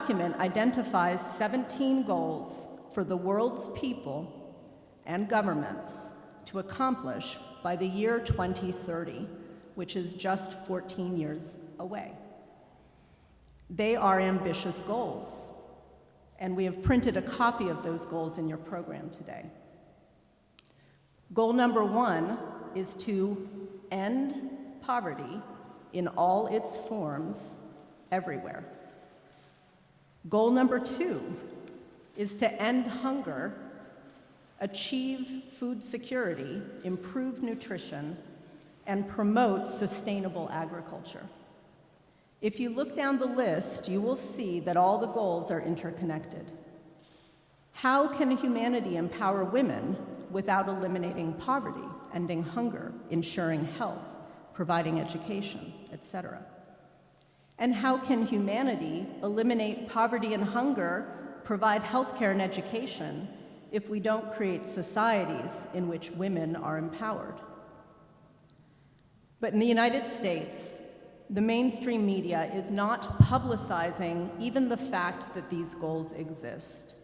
document identifies 17 goals for the world's people and governments to accomplish by the year 2030, which is just 14 years away. They are ambitious goals, and we have printed a copy of those goals in your program today. Goal number 1 is to end poverty in all its forms everywhere. Goal number 2 is to end hunger, achieve food security, improve nutrition, and promote sustainable agriculture. If you look down the list, you will see that all the goals are interconnected. How can humanity empower women without eliminating poverty, ending hunger, ensuring health, providing education, etc.? And how can humanity eliminate poverty and hunger, provide healthcare and education, if we don't create societies in which women are empowered? But in the United States, the mainstream media is not publicizing even the fact that these goals exist,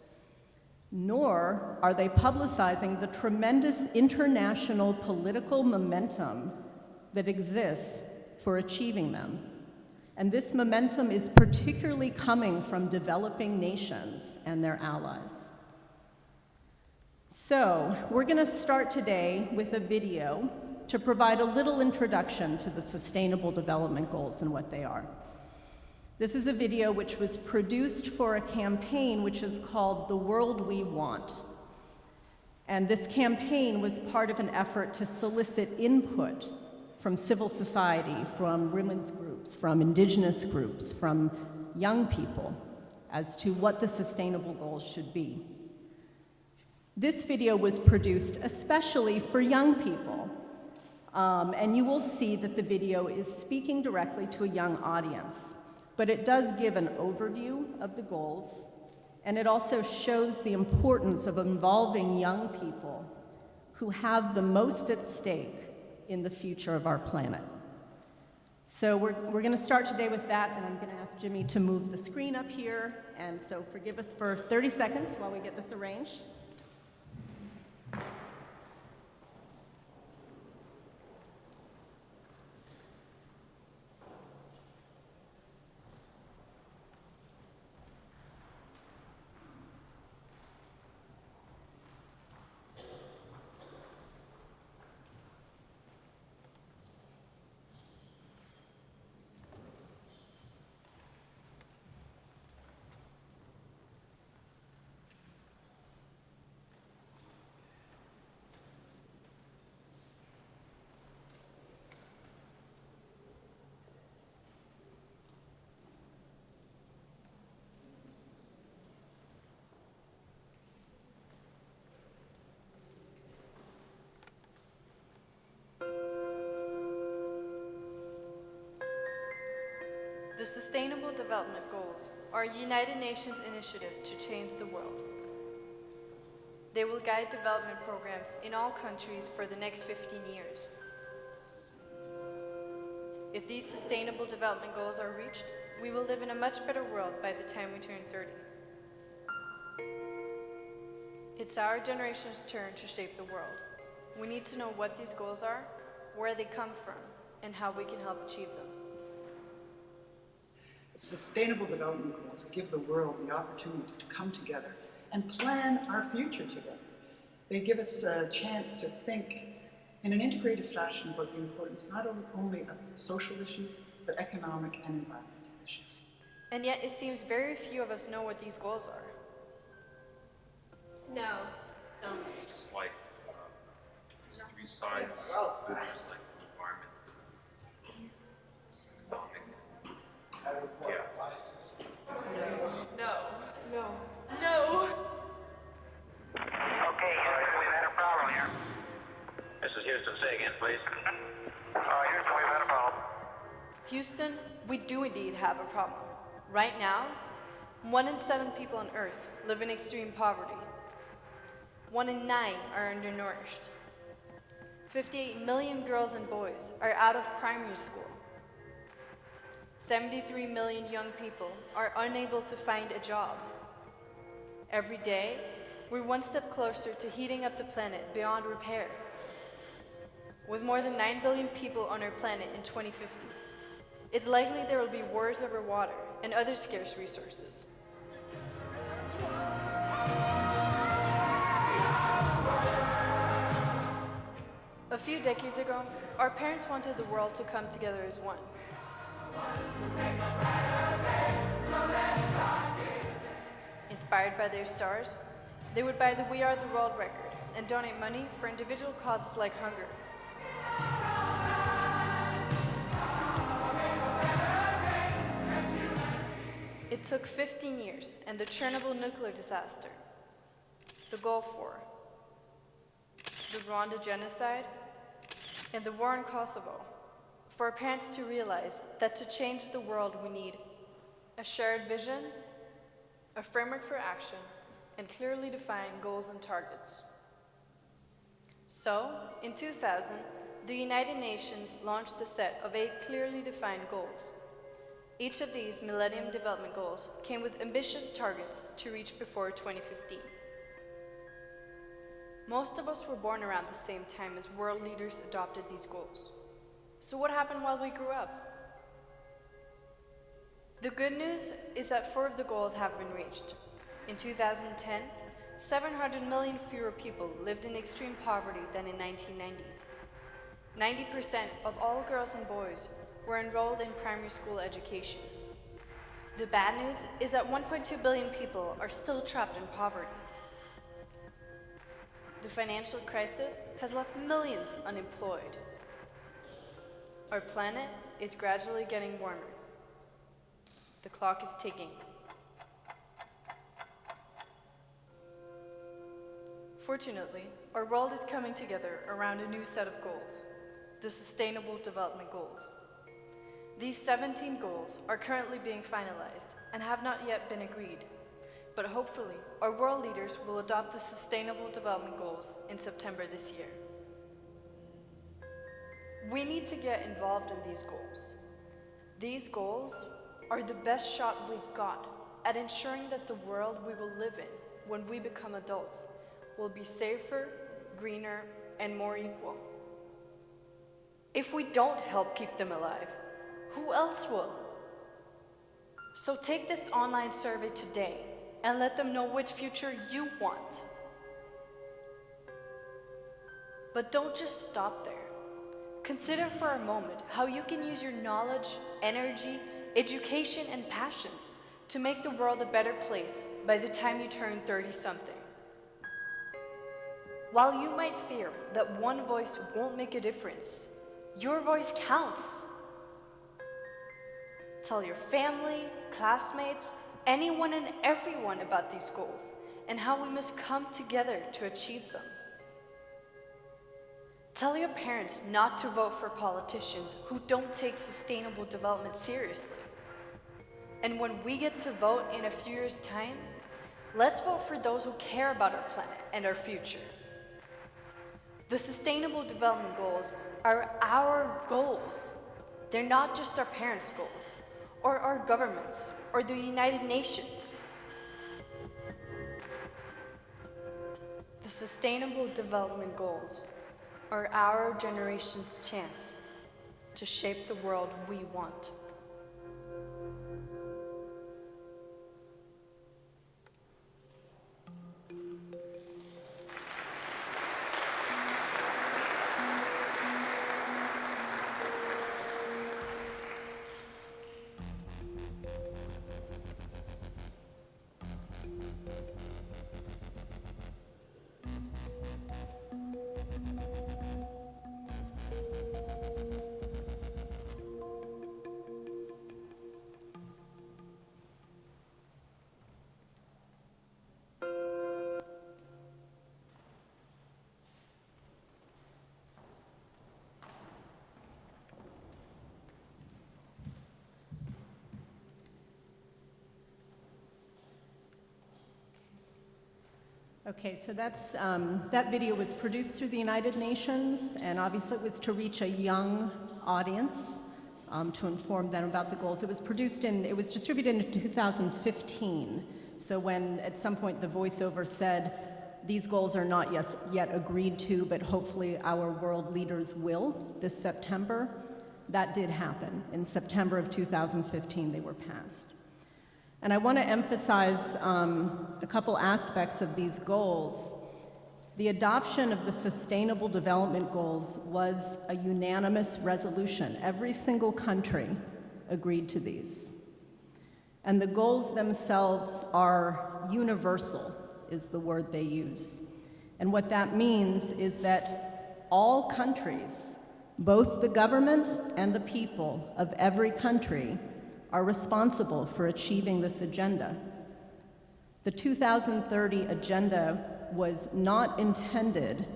nor are they publicizing the tremendous international political momentum that exists for achieving them. And this momentum is particularly coming from developing nations and their allies. So, we're going to start today with a video to provide a little introduction to the Sustainable Development Goals and what they are. This is a video which was produced for a campaign which is called The World We Want. And this campaign was part of an effort to solicit input from civil society, from women's groups, from indigenous groups, from young people, as to what the sustainable goals should be. This video was produced especially for young people, and you will see that the video is speaking directly to a young audience, but it does give an overview of the goals, and it also shows the importance of involving young people who have the most at stake in the future of our planet. So we're going to start today with that, and I'm going to ask Jimmy to move the screen up here, and so forgive us for 30 seconds while we get this arranged. The Sustainable Development Goals are a United Nations initiative to change the world. They will guide development programs in all countries for the next 15 years. If these Sustainable Development Goals are reached, we will live in a much better world by the time we turn 30. It's our generation's turn to shape the world. We need to know what these goals are, where they come from, and how we can help achieve them. Sustainable Development Goals give the world the opportunity to come together and plan our future together. They give us a chance to think in an integrated fashion about the importance not only of social issues, but economic and environmental issues. And yet it seems very few of us know what these goals are. No. It's like these three sides of the like environment, economic. Yeah. No. No. No. Okay, Houston, we've had a problem here. This is Houston. Say again, please. Houston, we've had a problem. Houston, we do indeed have a problem. Right now, 1 in 7 people on Earth live in extreme poverty. 1 in 9 are undernourished. 58 million girls and boys are out of primary school. 73 million young people are unable to find a job. Every day, we're one step closer to heating up the planet beyond repair. With more than 9 billion people on our planet in 2050, it's likely there will be wars over water and other scarce resources. A few decades ago, our parents wanted the world to come together as one. Inspired by their stars, they would buy the We Are the World record and donate money for individual causes like hunger. It took 15 years and the Chernobyl nuclear disaster, the Gulf War, the Rwanda genocide, and the war in Kosovo for our parents to realize that to change the world we need a shared vision, a framework for action, and clearly defined goals and targets. So, in 2000, the United Nations launched a set of 8 clearly defined goals. Each of these Millennium Development Goals came with ambitious targets to reach before 2015. Most of us were born around the same time as world leaders adopted these goals. So what happened while we grew up? The good news is that 4 of the goals have been reached. In 2010, 700 million fewer people lived in extreme poverty than in 1990. 90% of all girls and boys were enrolled in primary school education. The bad news is that 1.2 billion people are still trapped in poverty. The financial crisis has left millions unemployed. Our planet is gradually getting warmer. The clock is ticking. Fortunately, our world is coming together around a new set of goals, the Sustainable Development Goals. These 17 goals are currently being finalized and have not yet been agreed, but hopefully our world leaders will adopt the Sustainable Development Goals in September this year. We need to get involved in these goals. These goals are the best shot we've got at ensuring that the world we will live in when we become adults will be safer, greener, and more equal. If we don't help keep them alive, who else will? So take this online survey today and let them know which future you want. But don't just stop there. Consider for a moment how you can use your knowledge, energy, education, and passions to make the world a better place by the time you turn 30-something. While you might fear that one voice won't make a difference, your voice counts. Tell your family, classmates, anyone and everyone about these goals and how we must come together to achieve them. Tell your parents not to vote for politicians who don't take sustainable development seriously. And when we get to vote in a few years' time, let's vote for those who care about our planet and our future. The Sustainable Development Goals are our goals. They're not just our parents' goals, or our governments, or the United Nations. The Sustainable Development Goals are our generation's chance to shape the world we want. Okay, so that video was produced through the United Nations, and obviously it was to reach a young audience. to inform them about the goals. It was distributed in 2015. So when at some point the voiceover said, these goals are not yet agreed to, but hopefully our world leaders will this September, that did happen. In September of 2015, they were passed. And I want to emphasize a couple aspects of these goals. The adoption of the Sustainable Development Goals was a unanimous resolution. Every single country agreed to these. And the goals themselves are universal, is the word they use. And what that means is that all countries, both the government and the people of every country, are responsible for achieving this agenda. The 2030 agenda was not intended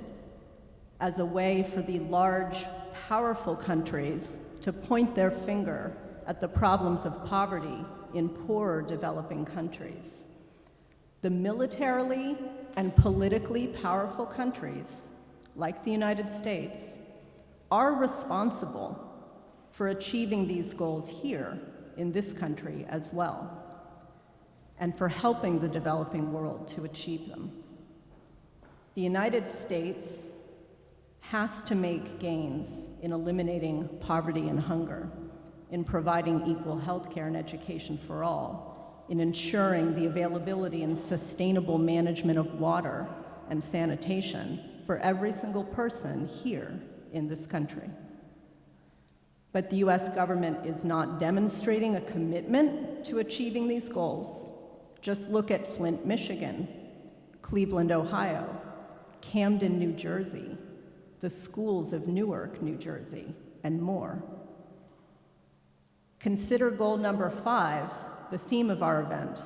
as a way for the large, powerful countries to point their finger at the problems of poverty in poorer developing countries. The militarily and politically powerful countries, like the United States, are responsible for achieving these goals here in this country as well, and for helping the developing world to achieve them. The United States has to make gains in eliminating poverty and hunger, in providing equal health care and education for all, in ensuring the availability and sustainable management of water and sanitation for every single person here in this country. But the US government is not demonstrating a commitment to achieving these goals. Just look at Flint, Michigan, Cleveland, Ohio, Camden, New Jersey, the schools of Newark, New Jersey, and more. Consider goal number 5, the theme of our event,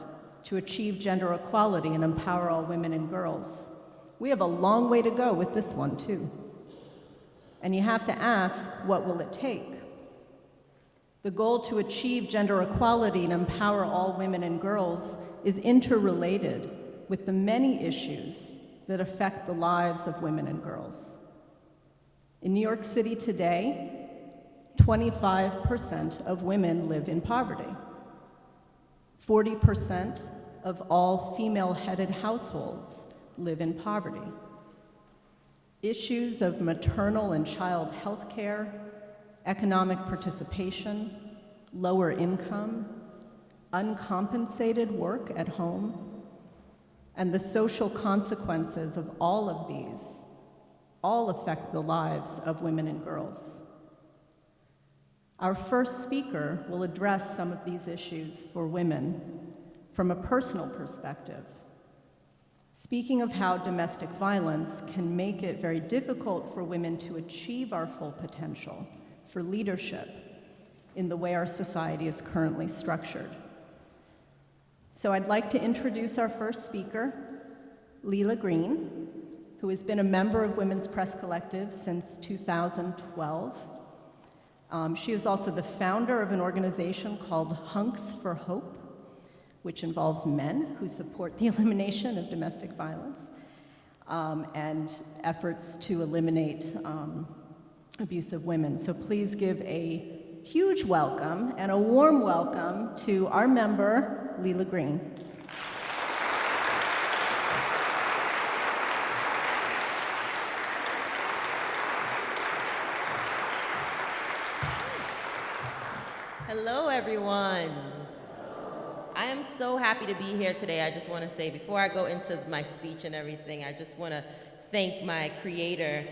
to achieve gender equality and empower all women and girls. We have a long way to go with this one, too. And you have to ask, what will it take? The goal to achieve gender equality and empower all women and girls is interrelated with the many issues that affect the lives of women and girls. In New York City today, 25% of women live in poverty. 40% of all female-headed households live in poverty. Issues of maternal and child health care, economic participation, lower income, uncompensated work at home, and the social consequences of all of these all affect the lives of women and girls. Our first speaker will address some of these issues for women from a personal perspective, speaking of how domestic violence can make it very difficult for women to achieve our full potential for leadership in the way our society is currently structured. So I'd like to introduce our first speaker, Leela Green, who has been a member of Women's Press Collective since 2012. She is also the founder of an organization called Hunks for Hope, which involves men who support the elimination of domestic violence and efforts to eliminate abuse of women. So please give a huge welcome and a warm welcome to our member, Leela Green. Hello, everyone. I am so happy to be here today. I just want to say, before I go into my speech and everything, I just want to thank my creator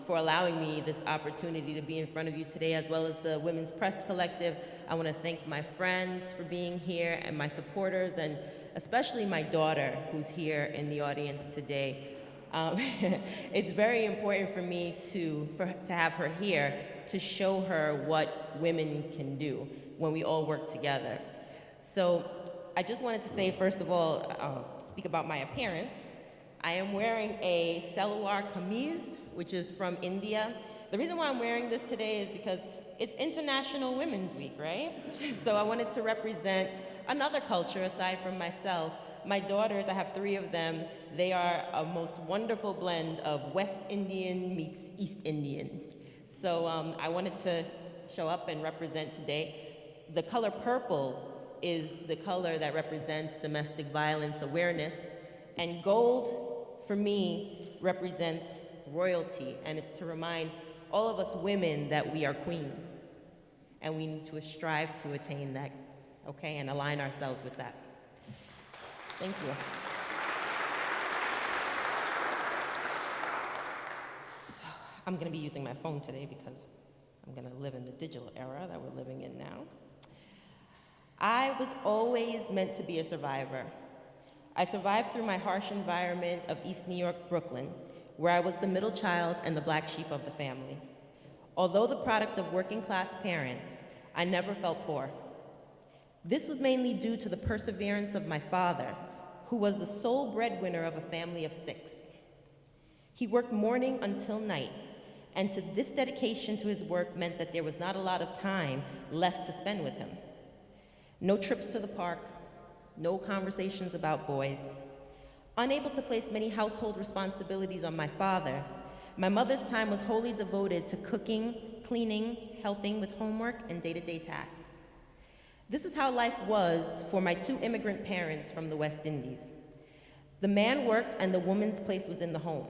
for allowing me this opportunity to be in front of you today, as well as the Women's Press Collective. I want to thank my friends for being here and my supporters, and especially my daughter, who's here in the audience today. It's very important for me to have her here to show her what women can do when we all work together. So I just wanted to say, first of all, speak about my appearance. I am wearing a salwar kameez, which is from India. The reason why I'm wearing this today is because it's International Women's Week, right? So I wanted to represent another culture aside from myself. My daughters, I have 3 of them, they are a most wonderful blend of West Indian meets East Indian. So I wanted to show up and represent today. The color purple is the color that represents domestic violence awareness, and gold, for me, represents royalty, and it's to remind all of us women that we are queens, and we need to strive to attain that, okay, and align ourselves with that. Thank you. So, I'm gonna be using my phone today because I'm gonna live in the digital era that we're living in now. I was always meant to be a survivor. I survived through my harsh environment of East New York, Brooklyn, where I was the middle child and the black sheep of the family. Although the product of working class parents, I never felt poor. This was mainly due to the perseverance of my father, who was the sole breadwinner of a family of 6. He worked morning until night, and to this dedication to his work meant that there was not a lot of time left to spend with him. No trips to the park, no conversations about boys. Unable to place many household responsibilities on my father, my mother's time was wholly devoted to cooking, cleaning, helping with homework, and day-to-day tasks. This is how life was for my 2 immigrant parents from the West Indies. The man worked and the woman's place was in the home.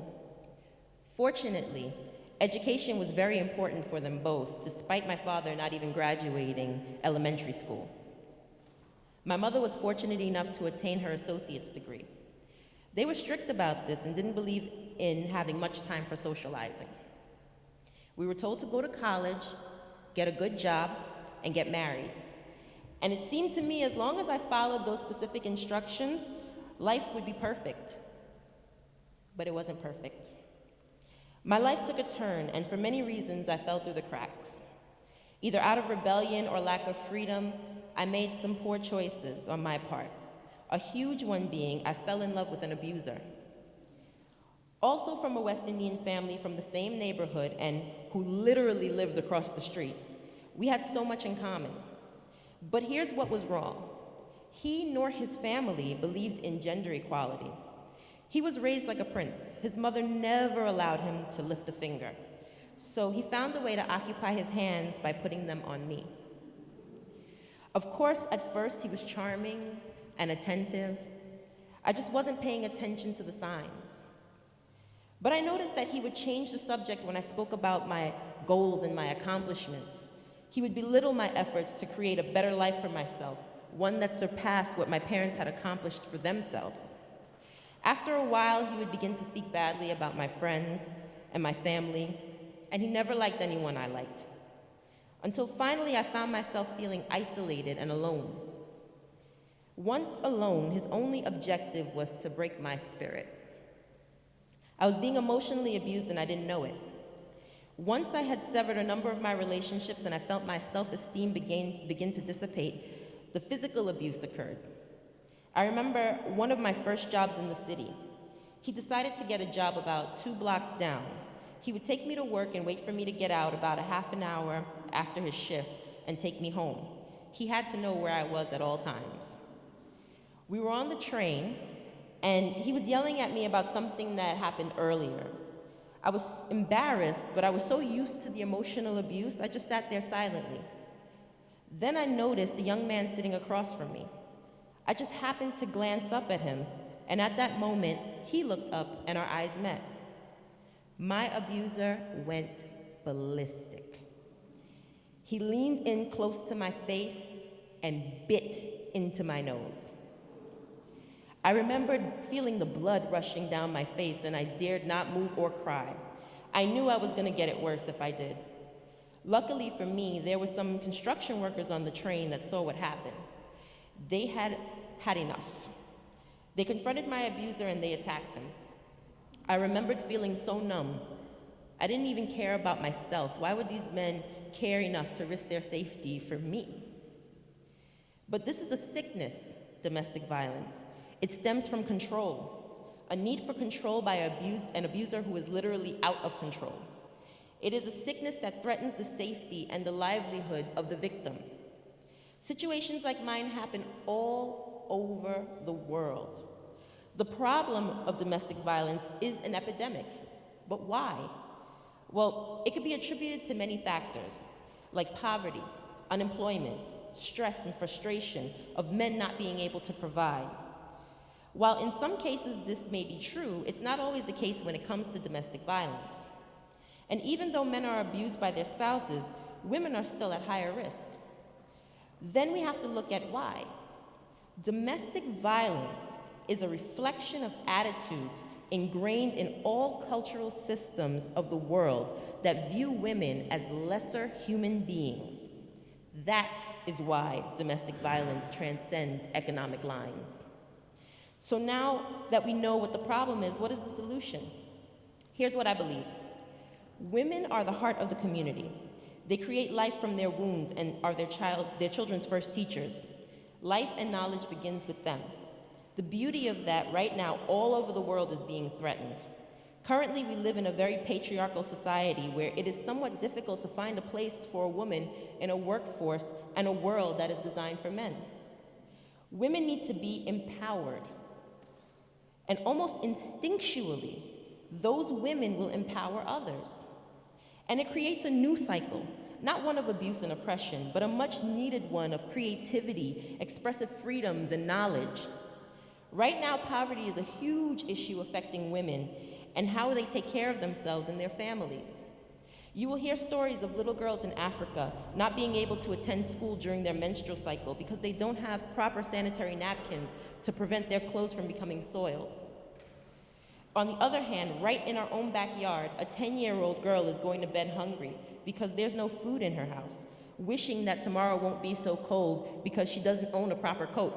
Fortunately, education was very important for them both, despite my father not even graduating elementary school. My mother was fortunate enough to attain her associate's degree. They were strict about this and didn't believe in having much time for socializing. We were told to go to college, get a good job, and get married. And it seemed to me as long as I followed those specific instructions, life would be perfect. But it wasn't perfect. My life took a turn, and for many reasons, I fell through the cracks. Either out of rebellion or lack of freedom, I made some poor choices on my part. A huge one being I fell in love with an abuser. Also from a West Indian family from the same neighborhood and who literally lived across the street, we had so much in common. But here's what was wrong. He nor his family believed in gender equality. He was raised like a prince. His mother never allowed him to lift a finger. So he found a way to occupy his hands by putting them on me. Of course, at first he was charming and attentive. I just wasn't paying attention to the signs. But I noticed that he would change the subject when I spoke about my goals and my accomplishments. He would belittle my efforts to create a better life for myself, one that surpassed what my parents had accomplished for themselves. After a while, he would begin to speak badly about my friends and my family, and he never liked anyone I liked. Until finally I found myself feeling isolated and alone. Once alone, his only objective was to break my spirit. I was being emotionally abused and I didn't know it. Once I had severed a number of my relationships and I felt my self-esteem begin to dissipate, the physical abuse occurred. I remember one of my first jobs in the city. He decided to get a job about 2 blocks down. He would take me to work and wait for me to get out about a half an hour after his shift and take me home. He had to know where I was at all times. We were on the train, and he was yelling at me about something that happened earlier. I was embarrassed, but I was so used to the emotional abuse, I just sat there silently. Then I noticed the young man sitting across from me. I just happened to glance up at him, and at that moment, he looked up and our eyes met. My abuser went ballistic. He leaned in close to my face and bit into my nose. I remembered feeling the blood rushing down my face, and I dared not move or cry. I knew I was going to get it worse if I did. Luckily for me, there were some construction workers on the train that saw what happened. They had had enough. They confronted my abuser and they attacked him. I remembered feeling so numb. I didn't even care about myself. Why would these men care enough to risk their safety for me? But this is a sickness, domestic violence. It stems from control, a need for control by an abuser who is literally out of control. It is a sickness that threatens the safety and the livelihood of the victim. Situations like mine happen all over the world. The problem of domestic violence is an epidemic. But why? Well, it could be attributed to many factors. like poverty, unemployment, stress and frustration of men not being able to provide. While in some cases this may be true, it's not always the case when it comes to domestic violence. And even though men are abused by their spouses, women are still at higher risk. Then we have to look at why. Domestic violence is a reflection of attitudes ingrained in all cultural systems of the world that view women as lesser human beings. That is why domestic violence transcends economic lines. So now that we know what the problem is, what is the solution? Here's what I believe. Women are the heart of the community. They create life from their wounds and are their children's first teachers. Life and knowledge begins with them. The beauty of that right now all over the world is being threatened. Currently, we live in a very patriarchal society where it is somewhat difficult to find a place for a woman in a workforce and a world that is designed for men. Women need to be empowered. And almost instinctually, those women will empower others. And it creates a new cycle, not one of abuse and oppression, but a much needed one of creativity, expressive freedoms, and knowledge. Right now, poverty is a huge issue affecting women and how they take care of themselves and their families. You will hear stories of little girls in Africa not being able to attend school during their menstrual cycle because they don't have proper sanitary napkins to prevent their clothes from becoming soiled. On the other hand, right in our own backyard, a 10-year-old girl is going to bed hungry because there's no food in her house, wishing that tomorrow won't be so cold because she doesn't own a proper coat.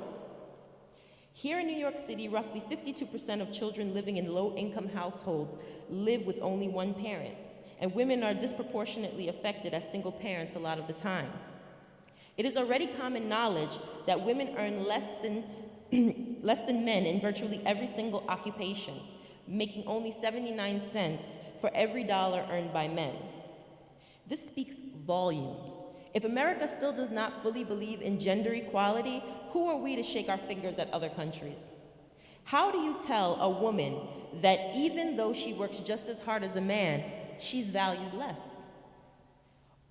Here in New York City, roughly 52% of children living in low-income households live with only one parent, and women are disproportionately affected as single parents a lot of the time. It is already common knowledge that women earn less than men in virtually every single occupation, making only 79 cents for every dollar earned by men. This speaks volumes. If America still does not fully believe in gender equality, who are we to shake our fingers at other countries? How do you tell a woman that even though she works just as hard as a man, she's valued less?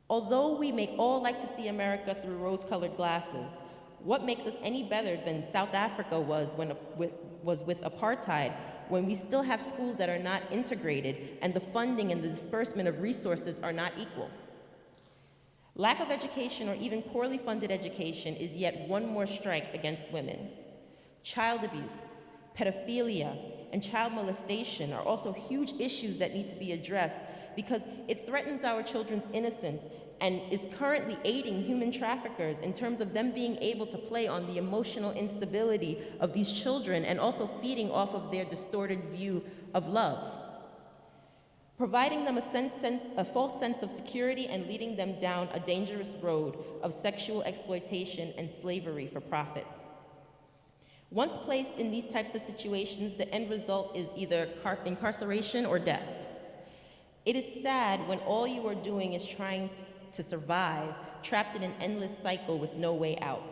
Although we may all like to see America through rose-colored glasses, what makes us any better than South Africa was with apartheid, when we still have schools that are not integrated and the funding and the disbursement of resources are not equal? Lack of education or even poorly funded education is yet one more strike against women. Child abuse, pedophilia, and child molestation are also huge issues that need to be addressed because it threatens our children's innocence and is currently aiding human traffickers in terms of them being able to play on the emotional instability of these children and also feeding off of their distorted view of love, providing them a false sense of security and leading them down a dangerous road of sexual exploitation and slavery for profit. Once placed in these types of situations, the end result is either incarceration or death. It is sad when all you are doing is trying to survive, trapped in an endless cycle with no way out.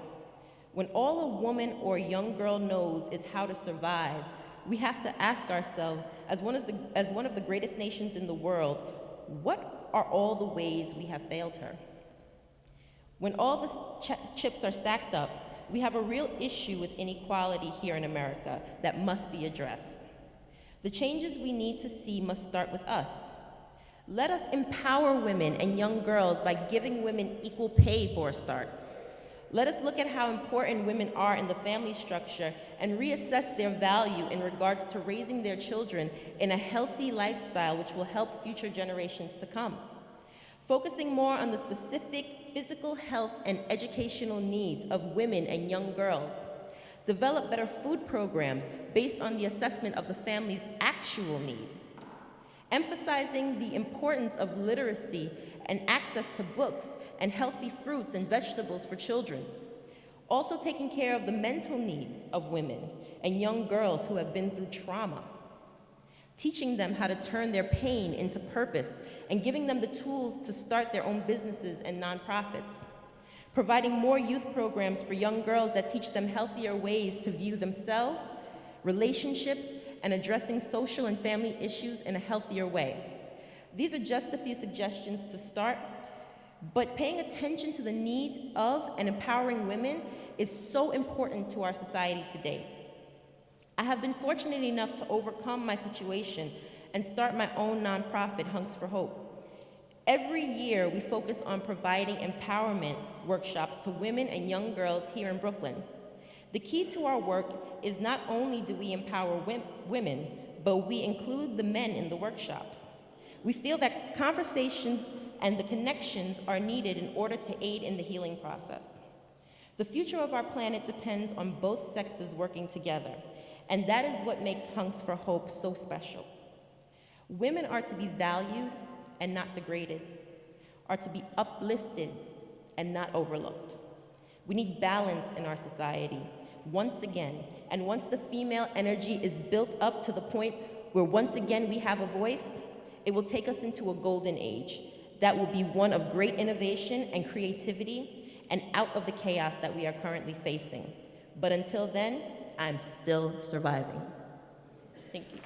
When all a woman or young girl knows is how to survive, we have to ask ourselves, as one of the greatest nations in the world, what are all the ways we have failed her? When all the chips are stacked up, we have a real issue with inequality here in America that must be addressed. The changes we need to see must start with us. Let us empower women and young girls by giving women equal pay for a start. Let us look at how important women are in the family structure and reassess their value in regards to raising their children in a healthy lifestyle which will help future generations to come. Focusing more on the specific physical health and educational needs of women and young girls. Develop better food programs based on the assessment of the family's actual need. Emphasizing the importance of literacy and access to books and healthy fruits and vegetables for children. Also taking care of the mental needs of women and young girls who have been through trauma. Teaching them how to turn their pain into purpose and giving them the tools to start their own businesses and nonprofits. Providing more youth programs for young girls that teach them healthier ways to view themselves, relationships, and addressing social and family issues in a healthier way. These are just a few suggestions to start, But paying attention to the needs of and empowering women is so important to our society today. I have been fortunate enough to overcome my situation and start my own nonprofit, Hunks for Hope. Every year, we focus on providing empowerment workshops to women and young girls here in Brooklyn. The key to our work is not only do we empower women, but we include the men in the workshops. We feel that conversations and the connections are needed in order to aid in the healing process. The future of our planet depends on both sexes working together, and that is what makes Hunks for Hope so special. Women are to be valued and not degraded, are to be uplifted and not overlooked. We need balance in our society, once again, and once the female energy is built up to the point where once again we have a voice, it will take us into a golden age that will be one of great innovation and creativity and out of the chaos that we are currently facing. But until then, I'm still surviving. Thank you.